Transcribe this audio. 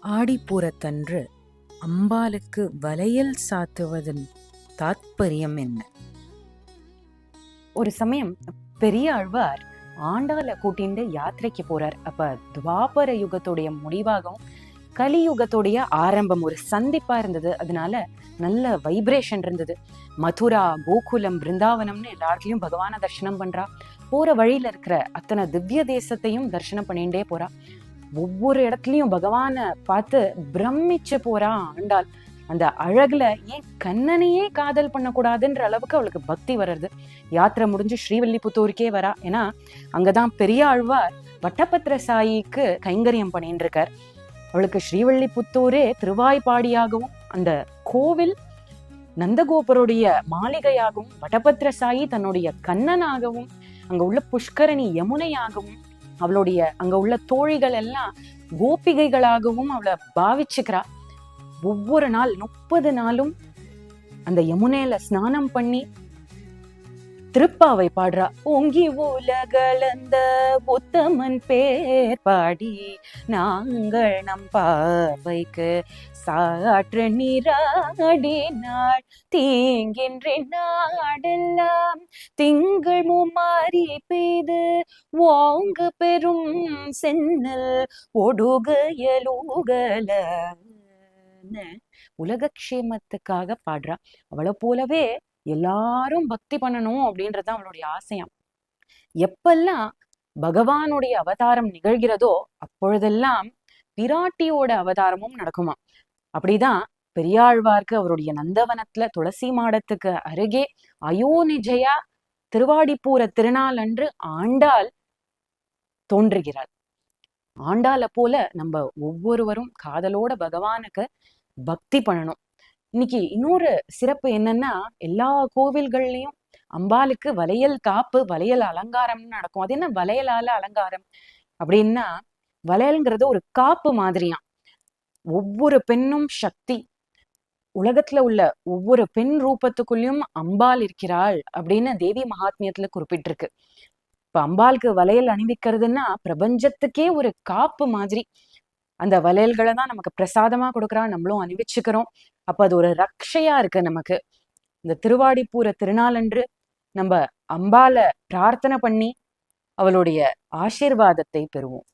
ஆடிப்பூரத்தன்று அம்பாளுக்கு வளையல் சாத்துவதன் தாத்பரியம் என்ன? ஒரு சமயம் பெரிய ஆழ்வார் ஆண்டாள கூட்டிண்டு யாத்திரைக்கு போறார். அப்ப துவாபர யுகத்துடைய முடிவாகவும் கலியுகத்துடைய ஆரம்பம் ஒரு சந்திப்பா இருந்தது. அதனால நல்ல வைப்ரேஷன் இருந்தது. மதுரா, கோகுலம், பிருந்தாவனம்னு எல்லாத்துலயும் பகவான தரிசனம் பண்றா. போற வழியில இருக்கிற அத்தனை திவ்ய தேசத்தையும் தரிசனம் பண்ணிட்டே போறா. ஒவ்வொரு இடத்துலயும் பகவான பார்த்து பிரமிச்சு போறா ஆண்டாள். அந்த அழகுல ஏன் கண்ணனையே காதல் பண்ணக்கூடாதுன்ற அளவுக்கு அவளுக்கு பக்தி வர்றது. யாத்திரை முடிஞ்சு ஸ்ரீவில்லிபுத்தூருக்கே வரா. ஏன்னா அங்கதான் பெரிய ஆழ்வார் வட்டபத்திர சாயிக்கு கைங்கரியம் பண்ணிட்டு இருக்கார். அவளுக்கு ஸ்ரீவில்லிபுத்தூரே திருவாய்ப்பாடியாகவும் அந்த கோவில் நந்தகோபருடைய மாளிகையாகவும் வட்டபத்திர சாயி தன்னுடைய கண்ணனாகவும் அங்க உள்ள புஷ்கரணி யமுனையாகவும் அவளுடைய அங்க உள்ள தோழிகள் எல்லாம் கோபிகைகளாகவும் அவளை பாவிச்சுக்கிறா. ஒவ்வொரு நாள் 30 நாளும் அந்த யமுனையில ஸ்நானம் பண்ணி திருப்பாவை பாடுறா. ஓங்கி உலகளந்த உத்தமன் பேர் பாடி நாங்கள் நம் பாவைக்கு சாற்று நீராடினாள். தீங்கின்றி நாடெல்லாம் திங்கள் மும்மாறி பெய்து ஓங்க பெரும் சென்னல் ஒடுகையலூகல உலகக்ஷேமத்துக்காக பாடுறா. அவளை போலவே எல்லாரும் பக்தி பண்ணணும் அப்படின்றது அவளுடைய ஆசையாம். எப்பெல்லாம் பகவானுடைய அவதாரம் நிகழ்கிறதோ அப்பொழுதெல்லாம் பிராட்டியோட அவதாரமும் நடக்குமா. அப்படிதான் பெரியாழ்வார்க்கு அவருடைய நந்தவனத்துல துளசி மாடத்துக்கு அருகே அயோனிஜயா திருவாடிப்பூர திருநாள் அன்று ஆண்டாள் தோன்றுகிறாள். ஆண்டாளை போல நம்ம ஒவ்வொருவரும் காதலோட பகவானுக்கு பக்தி பண்ணணும். இன்னைக்கு இன்னொரு சிறப்பு என்னன்னா, எல்லா கோவில்கள்லயும் அம்பாளுக்கு வளையல் காப்பு, வளையல் அலங்காரம்னு நடக்கும். அது என்ன வளையலால அலங்காரம் அப்படின்னா, வளையல்ங்கிறது ஒரு காப்பு மாதிரியாம். ஒவ்வொரு பெண்ணும் சக்தி. உலகத்துல உள்ள ஒவ்வொரு பெண் ரூபத்துக்குள்ளயும் அம்பாள் இருக்கிறாள் அப்படின்னு தேவி மகாத்மியத்துல குறிப்பிட்டிருக்கு. இப்ப அம்பாளுக்கு வளையல் அணிவிக்கிறதுன்னா பிரபஞ்சத்துக்கே ஒரு காப்பு மாதிரி. அந்த வளையல்களை தான் நமக்கு பிரசாதமா கொடுக்குறா, நம்மளும் அணிவிச்சுக்கிறோம். அப்ப அது ஒரு ரக்ஷையா இருக்கு நமக்கு. இந்த திருவாடிப்பூர திருநாளன்று நம்ம அம்பால பிரார்த்தனை பண்ணி அவளுடைய ஆசீர்வாதத்தை பெறுவோம்.